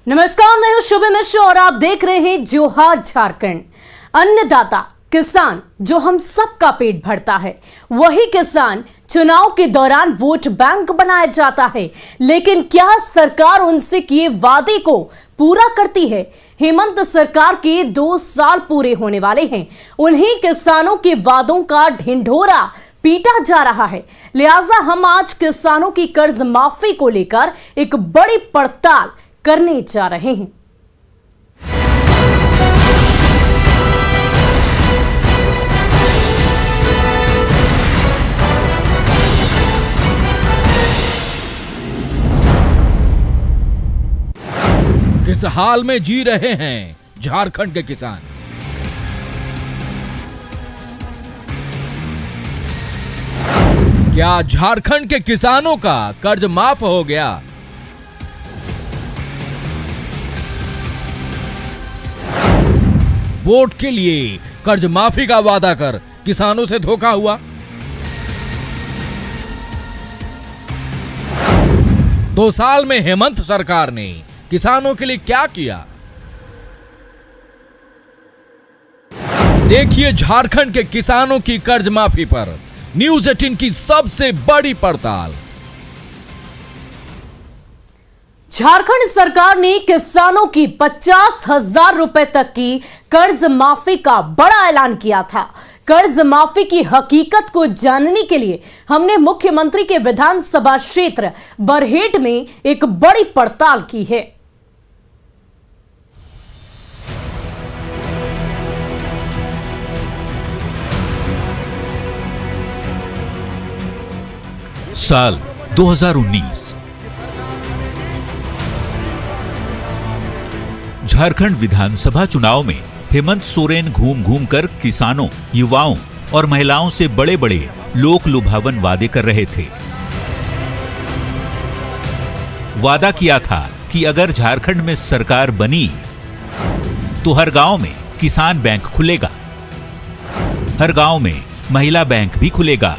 नमस्कार, मैं हूं शुभ मिश्र और आप देख रहे हैं जोहार झारखंड। अन्नदाता किसान जो हम सबका पेट भरता है, वही किसान चुनाव के दौरान वोट बैंक बनाया जाता है। लेकिन क्या सरकार उनसे किए वादे को पूरा करती है? हेमंत सरकार के 2 साल पूरे होने वाले हैं। उन्हीं किसानों के वादों का ढिंढोरा पीटा जा रहा है। लिहाजा हम आज किसानों की कर्ज माफी को लेकर एक बड़ी पड़ताल करने जा रहे हैं। किस हाल में जी रहे हैं झारखंड के किसान? क्या झारखंड के किसानों का कर्ज माफ हो गया? वोट के लिए कर्ज माफी का वादा कर किसानों से धोखा हुआ? 2 साल में हेमंत सरकार ने किसानों के लिए क्या किया? देखिए झारखंड के किसानों की कर्ज माफी पर न्यूज़ 18 की सबसे बड़ी पड़ताल। झारखंड सरकार ने किसानों की 50,000 रुपए तक की कर्ज माफी का बड़ा ऐलान किया था। कर्ज माफी की हकीकत को जानने के लिए हमने मुख्यमंत्री के विधानसभा क्षेत्र बरहेट में एक बड़ी पड़ताल की है। साल 2019 झारखंड विधानसभा चुनाव में हेमंत सोरेन घूम घूम कर किसानों, युवाओं और महिलाओं से बड़े बड़े लोक लुभावन वादे कर रहे थे। वादा किया था कि अगर झारखंड में सरकार बनी तो हर गांव में किसान बैंक खुलेगा, हर गांव में महिला बैंक भी खुलेगा,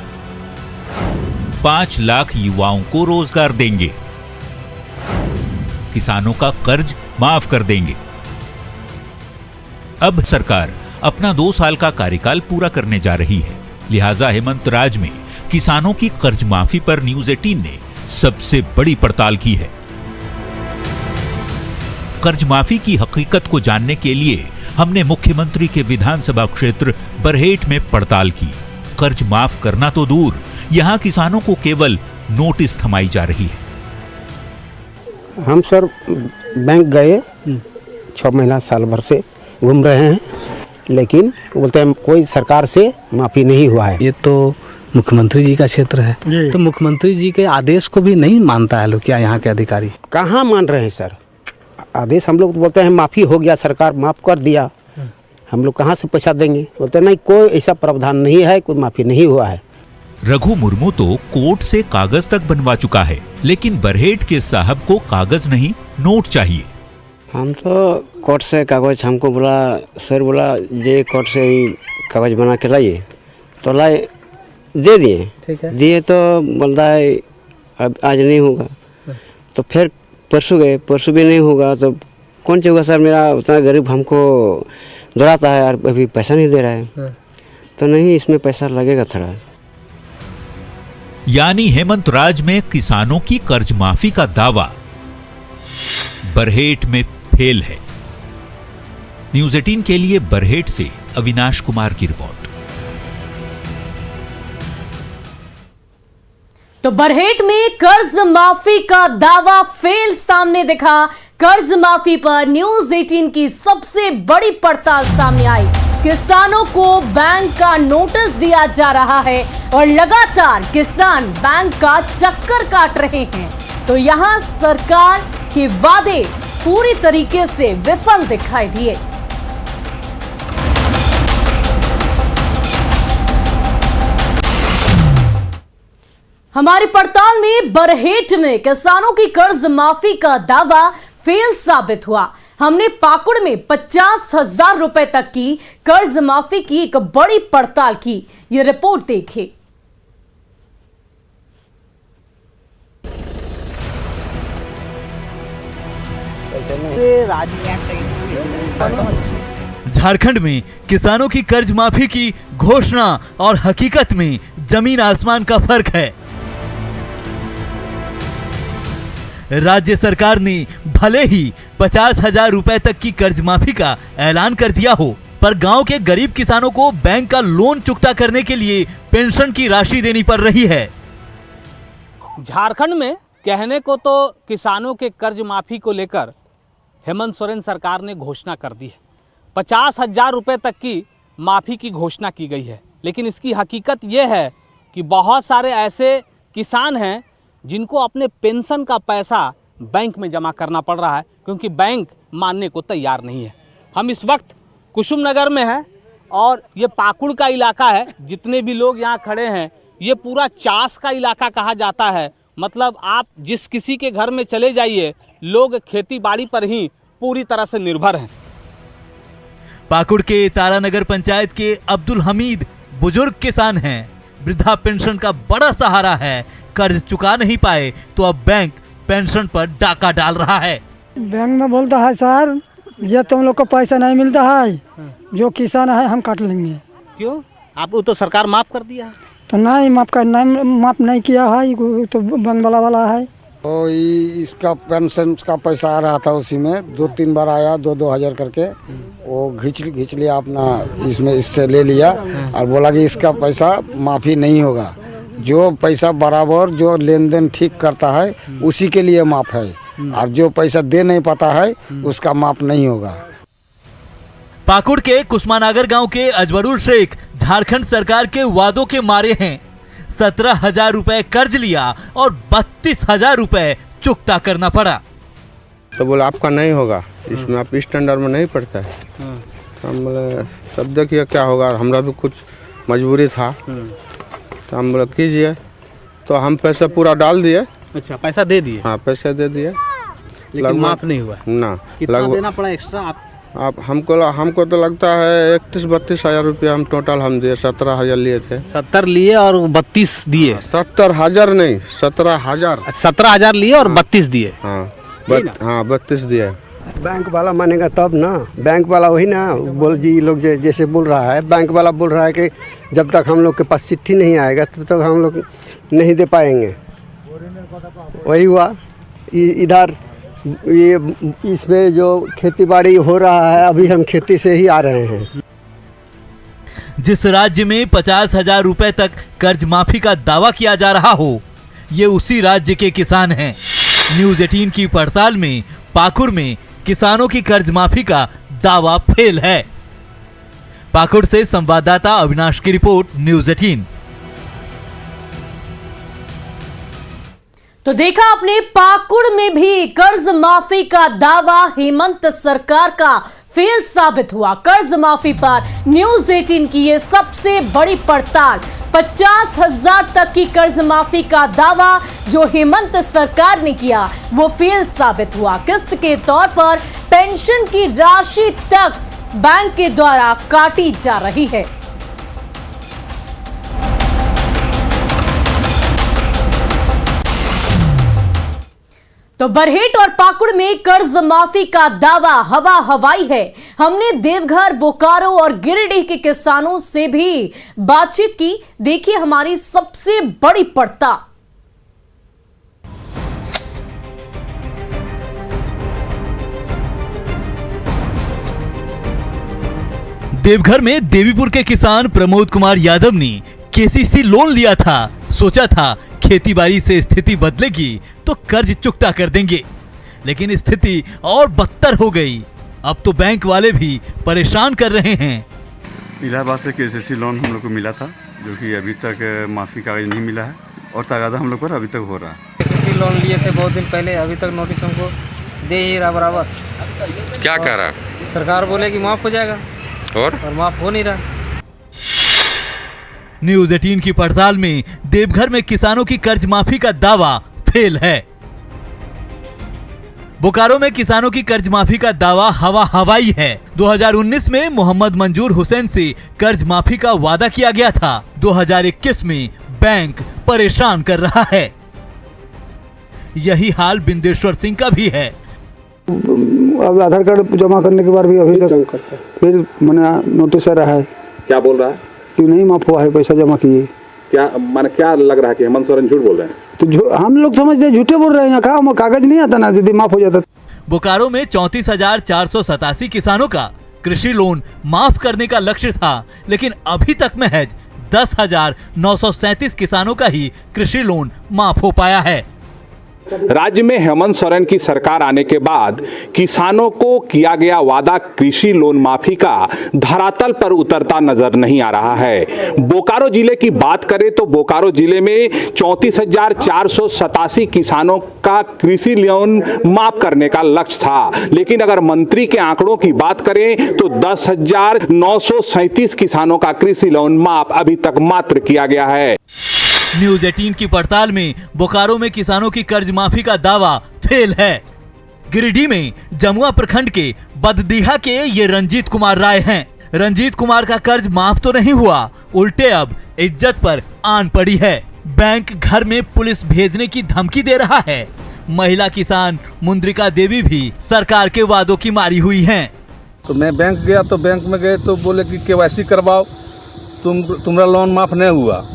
5 लाख युवाओं को रोजगार देंगे, किसानों का कर्ज माफ कर देंगे। अब सरकार अपना 2 साल का कार्यकाल पूरा करने जा रही है। लिहाजा हेमंत राज में किसानों की कर्ज माफी पर न्यूज़ 18 ने सबसे बड़ी पड़ताल की है। कर्ज माफी की हकीकत को जानने के लिए हमने मुख्यमंत्री के विधानसभा क्षेत्र बरहेट में पड़ताल की। कर्ज माफ करना तो दूर, यहां किसानों को केवल नोटिस थमाई जा रही है। हम सर बैंक गए 6 महीना साल भर से घूम रहे हैं, लेकिन बोलते हैं कोई सरकार से माफी नहीं हुआ है। ये तो मुख्यमंत्री जी का क्षेत्र है, तो मुख्यमंत्री जी के आदेश को भी नहीं मानता है लोग। क्या यहाँ के अधिकारी कहाँ मान रहे हैं सर? आदेश हम लोग बोलते हैं माफी हो गया, सरकार माफ कर दिया, हम लोग कहाँ से पैसा देंगे? बोलते नहीं, कोई ऐसा प्रावधान नहीं है, कोई माफी नहीं हुआ है। रघु मुर्मू तो कोर्ट से कागज तक बनवा चुका है, लेकिन बरहेट के साहब को कागज नहीं, नोट चाहिए। हम तो कोर्ट से कागज, हमको बोला सर, बोला ये कोर्ट से ही कागज बना के लाइए, तो लाए, दे दिए। दिए तो बोल रहा है अब आज नहीं होगा। तो फिर परसों गए, परसों भी नहीं होगा, तो कौन सी होगा सर? मेरा उतना गरीब हमको दौड़ाता है और अभी पैसा नहीं दे रहा है। तो नहीं, इसमें पैसा लगेगा थोड़ा। यानी हेमंत राज में किसानों की कर्ज माफी का दावा बरहेट में फेल है। न्यूज़ 18 के लिए बरहेट से अविनाश कुमार की रिपोर्ट। तो बरहेट में कर्ज माफी का दावा फेल सामने दिखा। कर्ज माफी पर न्यूज़ 18 की सबसे बड़ी पड़ताल सामने आई। किसानों को बैंक का नोटिस दिया जा रहा है और लगातार किसान बैंक का चक्कर काट रहे हैं। तो यहां सरकार के वादे पूरी तरीके से विफल दिखाई दिए। हमारी पड़ताल में बरहेट में किसानों की कर्ज माफी का दावा फेल साबित हुआ। हमने पाकुड़ में 50,000 रुपए तक की कर्ज माफी की एक बड़ी पड़ताल की। ये रिपोर्ट देखिए। झारखंड में किसानों की कर्ज माफी की घोषणा और हकीकत में जमीन आसमान का फर्क है। राज्य सरकार ने भले ही 50,000 रुपए तक की कर्ज माफी का ऐलान कर दिया हो, पर गांव के गरीब किसानों को बैंक का लोन चुकता करने के लिए पेंशन की राशि देनी पड़ रही है। झारखंड में कहने को तो किसानों के कर्ज माफी को लेकर हेमंत सोरेन सरकार ने घोषणा कर दी है। 50,000 रुपए तक की माफ़ी की घोषणा की गई है, लेकिन इसकी हकीकत यह है कि बहुत सारे ऐसे किसान हैं जिनको अपने पेंशन का पैसा बैंक में जमा करना पड़ रहा है, क्योंकि बैंक मानने को तैयार नहीं है। हम इस वक्त कुसुम नगर में हैं और ये पाकुड़ का इलाका है। जितने भी लोग यहाँ खड़े हैं, ये पूरा चास का इलाका कहा जाता है। मतलब आप जिस किसी के घर में चले जाइए, लोग खेती बाड़ी पर ही पूरी तरह से निर्भर हैं। पाकुड़ के तारानगर पंचायत के अब्दुल हमीद बुजुर्ग किसान हैं। वृद्धा पेंशन का बड़ा सहारा है। कर्ज चुका नहीं पाए तो अब बैंक पेंशन पर डाका डाल रहा है। बैंक में बोलता है सर, ये तुम लोग को पैसा नहीं मिलता है, जो किसान है हम काट लेंगे। क्यों? आपको तो सरकार माफ कर दिया है। तो नहीं माफ नहीं किया है, तो बैंक वाला है। तो इसका पेंशन का पैसा आ रहा था, उसी में 2-3 बार आया, 2-2 हज़ार करके। वो घींच लिया अपना, इसमें इससे ले लिया और बोला कि इसका पैसा माफ़ी नहीं होगा। जो पैसा बराबर जो लेन देन ठीक करता है उसी के लिए माफ़ है, और जो पैसा दे नहीं पाता है उसका माफ़ नहीं होगा। पाकुड़ के कुसमानागर गांव के अजवरुल शेख झारखंड सरकार के वादों के मारे हैं। 17,000 रुपए कर्ज लिया और 32,000 रुपए चुकता करना पड़ा। तो बोला आपका नहीं होगा, इसमें आप स्टैंडर्ड में नहीं पड़ता है। तो हम बोले तब देखिए क्या होगा, हमरा भी कुछ मजबूरी था। तो हम बोले कीजिए, तो हम पैसा पूरा डाल दिए। अच्छा, पैसा दे दिए? हाँ, पैसा दे दिए, लेकिन माफ नहीं हुआ ना। कितना देना पड़ा एक्स्ट्रा आप हमको तो लगता है 31-32 हज़ार रुपया हम टोटल हम दिए। 17,000 लिए थे। 70 लिए और 32 दिए। 70,000 नहीं, 17,000। 17,000 लिए और 32 दिए। हाँ 32 दिए। बैंक वाला मानेगा तब ना। बैंक वाला वही ना बोल जी, लोग जैसे बोल रहा है, बैंक वाला बोल रहा है कि जब तक हम लोग के पास चिट्ठी नहीं आएगा तब तक हम लोग नहीं दे पाएंगे। वही हुआ इधर। ये इसमें जो खेती बाड़ी हो रहा है, अभी हम खेती से ही आ रहे हैं। जिस राज्य में 50,000 रुपए तक कर्ज माफी का दावा किया जा रहा हो, ये उसी राज्य के किसान हैं। न्यूज़ 18 की पड़ताल में पाकुड़ में किसानों की कर्ज माफी का दावा फेल है। पाकुड़ से संवाददाता अविनाश की रिपोर्ट, न्यूज़ 18। तो देखा आपने, पाकुड़ में भी कर्ज माफी का दावा हेमंत सरकार का फेल साबित हुआ। कर्ज माफी पर न्यूज़ 18 की ये सबसे बड़ी पड़ताल। 50,000 तक की कर्ज माफी का दावा जो हेमंत सरकार ने किया वो फेल साबित हुआ। किस्त के तौर पर पेंशन की राशि तक बैंक के द्वारा काटी जा रही है। तो बरहेट और पाकुड़ में कर्ज माफी का दावा हवा हवाई है। हमने देवघर, बोकारो और गिरिडीह के किसानों से भी बातचीत की। देखिए हमारी सबसे बड़ी पड़ताल। देवघर में देवीपुर के किसान प्रमोद कुमार यादव ने केसीसी लोन लिया था। सोचा था खेतीबाड़ी से स्थिति बदलेगी तो कर्ज चुकता कर देंगे, लेकिन स्थिति और बदतर हो गई। अब तो बैंक वाले भी परेशान कर रहे हैं। इलाहाबाद से केसीसी लोन हम लोग को मिला था, जो कि अभी तक माफी कागज नहीं मिला है और तगादा हम लोग पर अभी तक हो रहा है। केसीसी लोन लिए थे बहुत दिन पहले, अभी तक नोटिस हमको दे ही रहा बराबर। क्या कह रहा? सरकार बोले कि माफ हो जाएगा और माफ हो नहीं रहा। न्यूज़ 18 की पड़ताल में देवघर में किसानों की कर्ज माफी का दावा फेल है। बोकारो में किसानों की कर्ज माफी का दावा हवा हवाई है। 2019 में मोहम्मद मंजूर हुसैन से कर्ज माफी का वादा किया गया था। 2021 में बैंक परेशान कर रहा है। यही हाल बिंदेश्वर सिंह का भी है। अब आधार कार्ड जमा करने के बाद भी अभी तक फिर मैंने नोटिस आ रहा है। क्या बोल रहा है कि नहीं माफ हुआ है, पैसा जमा किए। क्या माने क्या लग रहा है कि हेमंत सोरेन झूठ बोल रहे हैं? तो हम लोग समझते हैं झूठे बोल रहे हैं। कहा कागज नहीं आता ना, यदि माफ हो जाता। बोकारो में 34,487 किसानों का कृषि लोन माफ करने का लक्ष्य था, लेकिन अभी तक महज 10,937 किसानों का ही कृषि लोन माफ हो पाया है। राज्य में हेमंत सोरेन की सरकार आने के बाद किसानों को किया गया वादा कृषि लोन माफी का धरातल पर उतरता नजर नहीं आ रहा है। बोकारो जिले की बात करें तो बोकारो जिले में 34,487 किसानों का कृषि लोन माफ करने का लक्ष्य था, लेकिन अगर मंत्री के आंकड़ों की बात करें तो 10,937 किसानों का कृषि लोन माफ अभी तक मात्र किया गया है। न्यूज 18 की पड़ताल में बोकारो में किसानों की कर्ज माफी का दावा फेल है। गिरिडीह में जमुआ प्रखंड के बददीहा के ये रंजीत कुमार राय हैं। रंजीत कुमार का कर्ज माफ तो नहीं हुआ, उल्टे अब इज्जत पर आन पड़ी है। बैंक घर में पुलिस भेजने की धमकी दे रहा है। महिला किसान मुंद्रिका देवी भी सरकार के वादों की मारी हुई हैं। तो मैं बैंक गया तो बैंक में गए तो बोले कि KYC करवाओ, तुम्हारा लोन माफ नहीं हुआ।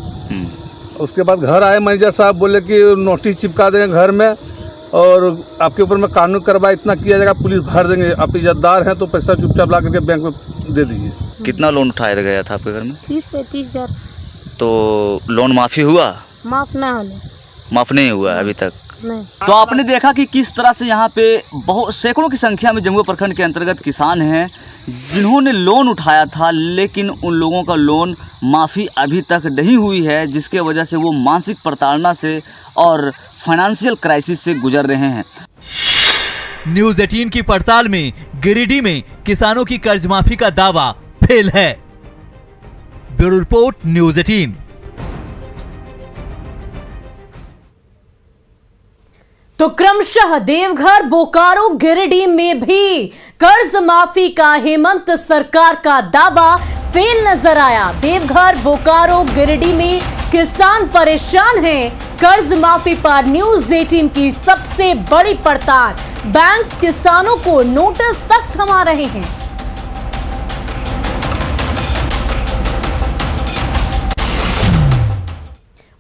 उसके बाद घर आए मैनेजर साहब, बोले कि नोटिस चिपका देंगे घर में और आपके ऊपर में कानून कार्रवाई इतना किया जाएगा, पुलिस भर देंगे, आप इज्जतदार हैं तो पैसा चुपचाप ला करके बैंक में दे दीजिए। कितना लोन उठाया गया था आपके घर में? 30-35 हज़ार। तो लोन माफी हुआ? माफ ना होने। माफ नहीं हुआ अभी तक? नहीं। तो आपने देखा कि किस तरह से यहाँ पे बहुत सैकड़ों की संख्या में जमुआ प्रखंड के अंतर्गत किसान हैं जिन्होंने लोन उठाया था, लेकिन उन लोगों का लोन माफ़ी अभी तक नहीं हुई है, जिसके वजह से वो मानसिक प्रताड़ना से और फाइनेंशियल क्राइसिस से गुजर रहे हैं। न्यूज 18 की पड़ताल में गिरिडीह में किसानों की कर्ज माफी का दावा फेल है। Bureau report news 18। तो क्रमशः देवघर, बोकारो, गिरिडीह में भी कर्ज माफी का हेमंत सरकार का दावा फेल नजर आया। देवघर, बोकारो, गिरिडीह में किसान परेशान हैं। कर्ज माफी पर न्यूज 18 की सबसे बड़ी पड़ताल। बैंक किसानों को नोटिस तक थमा रहे हैं।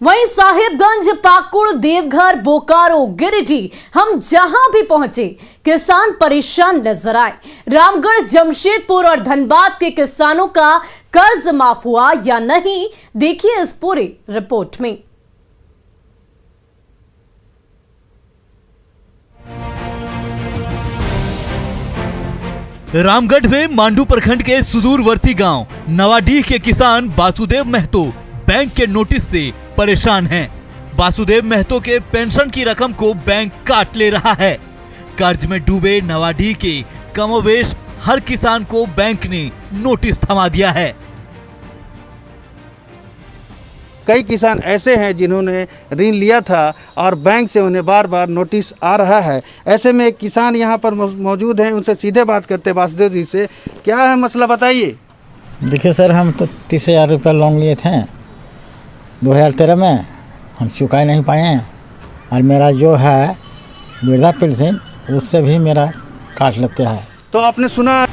वहीं साहिबगंज, पाकुड़, देवघर, बोकारो, गिरिडीह हम जहां भी पहुंचे किसान परेशान नजर आए। रामगढ़, जमशेदपुर और धनबाद के किसानों का कर्ज माफ हुआ या नहीं, देखिए इस पूरी रिपोर्ट में। रामगढ़ में मांडू प्रखंड के सुदूरवर्ती गांव नवाडीह के किसान वासुदेव महतो बैंक के नोटिस से परेशान हैं। वासुदेव महतो के पेंशन की रकम को बैंक काट ले रहा है। कर्ज में डूबे नवाडीह के कमोवेश हर किसान को बैंक ने नोटिस थमा दिया है। कई किसान ऐसे हैं जिन्होंने ऋण लिया था और बैंक से उन्हें बार बार नोटिस आ रहा है। ऐसे में एक किसान यहाँ पर मौजूद हैं, उनसे सीधे बात करते हैं। वासुदेव जी से क्या है मसला, बताइए। देखिए सर, हम तो 30,000 रुपये लोन लिए थे 2013 में, हम चुका नहीं पाए हैं और मेरा जो है वृद्धा पेंशन उससे भी मेरा काट लेते हैं। तो आपने सुना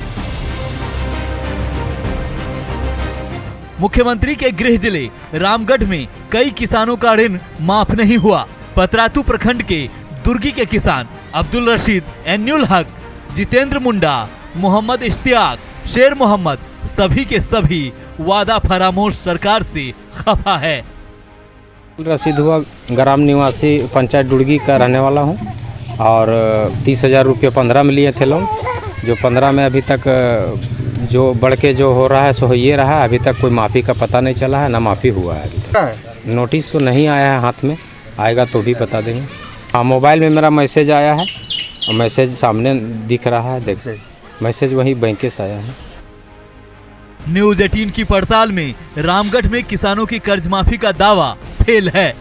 मुख्यमंत्री के गृह जिले रामगढ़ में कई किसानों का ऋण माफ नहीं हुआ। पतरातू प्रखंड के दुर्गी के किसान अब्दुल रशीद, एन्युल हक, जितेंद्र मुंडा, मोहम्मद इश्तियाक, शेर मोहम्मद सभी के सभी वादा फरामोश सरकार से खफा है। रशीद हुआ, ग्राम निवासी पंचायत दुर्गी का रहने वाला हूँ और 30,000 रुपये 15 में लिए थे लोन, जो 15 में अभी तक जो बढ़ के जो हो रहा है सो ये रहा है। अभी तक कोई माफ़ी का पता नहीं चला है, ना माफ़ी हुआ है अभी तक। नोटिस तो नहीं आया है हाथ में, आएगा तो भी बता देंगे। हाँ, मोबाइल में मेरा मैसेज आया है और मैसेज सामने दिख रहा है, देख मैसेज वही बैंक से आया है। न्यूज 18 की पड़ताल में रामगढ़ में किसानों की कर्ज माफी का दावा फेल है।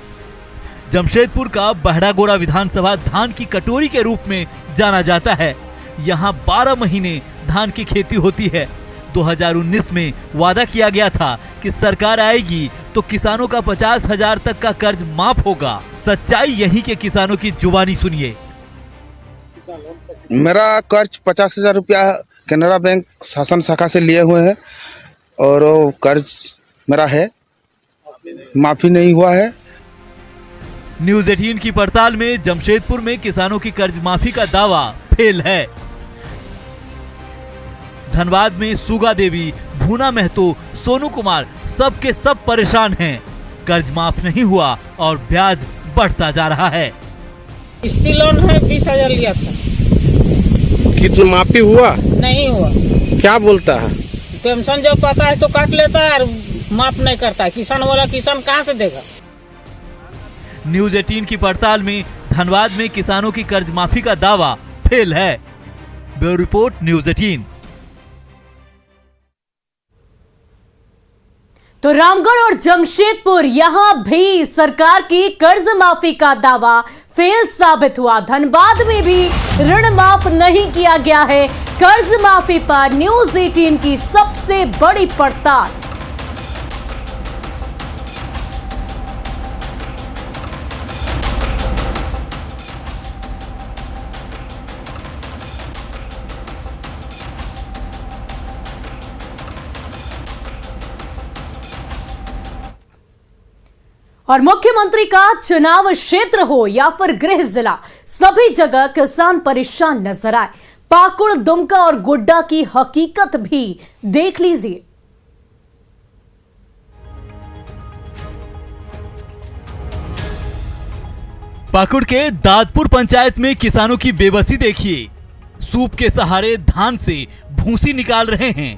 जमशेदपुर का बहड़ागोड़ा विधानसभा धान की कटोरी के रूप में जाना जाता है। यहाँ 12 महीने धान की खेती होती है। 2019 में वादा किया गया था कि सरकार आएगी तो किसानों का 50,000 तक का कर्ज माफ होगा। सच्चाई यहीं के किसानों की जुबानी सुनिए। मेरा कर्ज 50,000 रुपया कैनरा बैंक शासन शाखा से लिए हुए हैं और वो कर्ज मेरा है, माफ़ी नहीं हुआ है। न्यूज 18 की पड़ताल में जमशेदपुर में किसानों की कर्ज माफी का दावा फेल है। धनबाद में सुगा देवी, भूना महतो, सोनू कुमार सब के सब परेशान हैं। कर्ज माफ नहीं हुआ और ब्याज बढ़ता जा रहा है। किस्ती लोन है 20,000 लिया था, कितना माफी हुआ? नहीं हुआ। क्या बोलता है? पेंशन जब पाता है तो काट लेता है और माफ नहीं करता है। किसान वाला किसान कहाँ से देगा? न्यूज 18 की पड़ताल में धनबाद में किसानों की कर्ज माफी का दावा फेल है। Bureau report news 18। तो रामगढ़ और जमशेदपुर यहां भी सरकार की कर्ज माफी का दावा फेल साबित हुआ। धनबाद में भी ऋण माफ नहीं किया गया है। कर्ज माफी पर न्यूज 18 की सबसे बड़ी पड़ताल। और मुख्यमंत्री का चुनाव क्षेत्र हो या फिर गृह जिला, सभी जगह किसान परेशान नजर आए। पाकुड़, दुमका और गोड्डा की हकीकत भी देख लीजिए। पाकुड़ के दादपुर पंचायत में किसानों की बेबसी देखिए। सूप के सहारे धान से भूसी निकाल रहे हैं।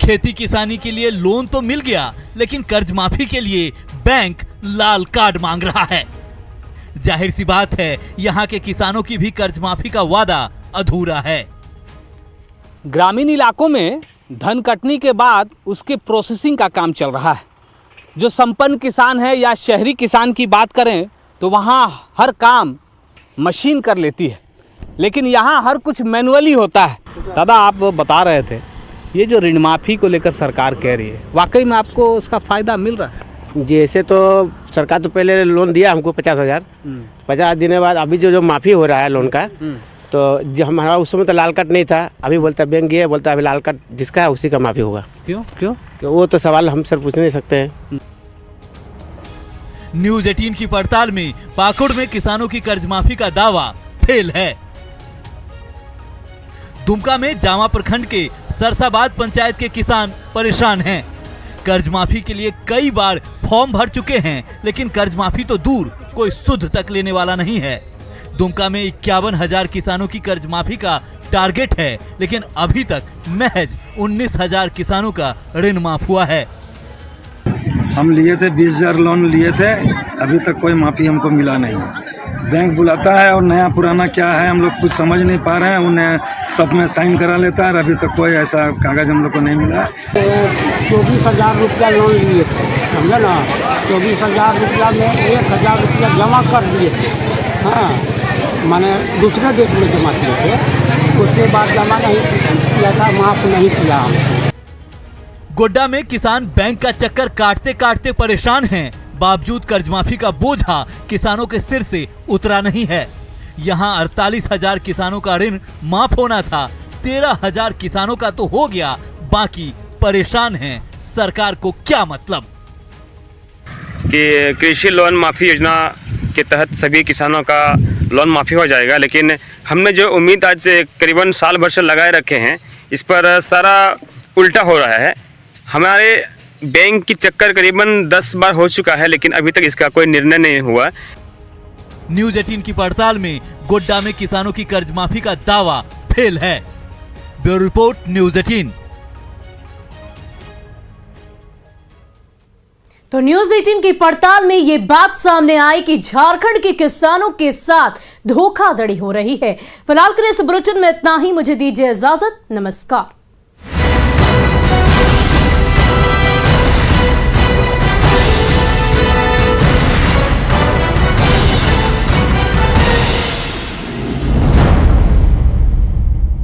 खेती किसानी के लिए लोन तो मिल गया, लेकिन कर्ज माफी के लिए बैंक लाल कार्ड मांग रहा है। जाहिर सी बात है, यहाँ के किसानों की भी कर्ज माफी का वादा अधूरा है। ग्रामीण इलाकों में धन कटनी के बाद उसके प्रोसेसिंग का काम चल रहा है। जो संपन्न किसान है या शहरी किसान की बात करें तो वहाँ हर काम मशीन कर लेती है, लेकिन यहाँ हर कुछ मैनुअली होता है। दादा, आप बता रहे थे ये जो ऋण माफी को लेकर सरकार कह रही है, वाकई में आपको उसका फायदा मिल रहा है? जी, ऐसे तो सरकार तो पहले लोन दिया हमको 50,000। 50 दिन के बाद अभी जो माफ़ी हो रहा है लोन का, तो जो हमारा उस समय तो लाल कार्ड नहीं था। अभी बोलता बैंक गया, बोलता अभी लाल कार्ड जिसका है उसी का माफ़ी होगा। क्यों? वो तो सवाल हम सर पूछ नहीं सकते हैं। न्यूज 18 की पड़ताल में पाकुड़ में किसानों की कर्ज माफी का दावा फेल है। दुमका में जामा प्रखंड के सरसाबाद पंचायत के किसान परेशान हैं। कर्ज माफी के लिए कई बार फॉर्म भर चुके हैं, लेकिन कर्ज माफी तो दूर, कोई सुध तक लेने वाला नहीं है। दुमका में 51,000 किसानों की कर्ज माफी का टारगेट है, लेकिन अभी तक महज 19,000 किसानों का ऋण माफ हुआ है। हम लिए थे 20,000 लोन लिए थे, अभी तक कोई माफी हमको मिला नहीं है। बैंक बुलाता है और नया पुराना क्या है हम लोग कुछ समझ नहीं पा रहे हैं। उन्हें सब में साइन करा लेता है, अभी तक कोई ऐसा कागज हम लोग को नहीं मिला। 24,000 रुपया लोन लिए थे, समझे ना। 24,000 रुपया में 1,000 रुपया जमा कर दिए थे। हाँ, मैंने दूसरे डेट में जमा किए थे, उसके बाद जमा नहीं किया था, माफ नहीं किया हमको। गोड्डा में किसान बैंक का चक्कर काटते काटते परेशान हैं। बावजूद कर्ज माफी का बोझा किसानों के सिर से उतरा नहीं है। यहाँ 48,000 किसानों का ऋण माफ होना था, 13,000 किसानों का तो हो गया, बाकी परेशान हैं। सरकार को क्या मतलब कि कृषि लोन माफी योजना के तहत सभी किसानों का लोन माफी हो जाएगा, लेकिन हमने जो उम्मीद आज से करीबन साल भर से लगाए रखे हैं, इस पर सारा उल्टा हो रहा है। हमारे बैंक की चक्कर करीबन 10 बार हो चुका है, लेकिन अभी तक इसका कोई निर्णय नहीं हुआ। न्यूज 18 की पड़ताल में गोड्डा में किसानों की कर्ज माफी का दावा फेल है। Bureau report news 18। तो न्यूज 18 की पड़ताल में ये बात सामने आई कि झारखंड के किसानों के साथ धोखाधड़ी हो रही है। फिलहाल के लिए इस बुलेटिन में इतना ही। मुझे दीजिए इजाजत। नमस्कार।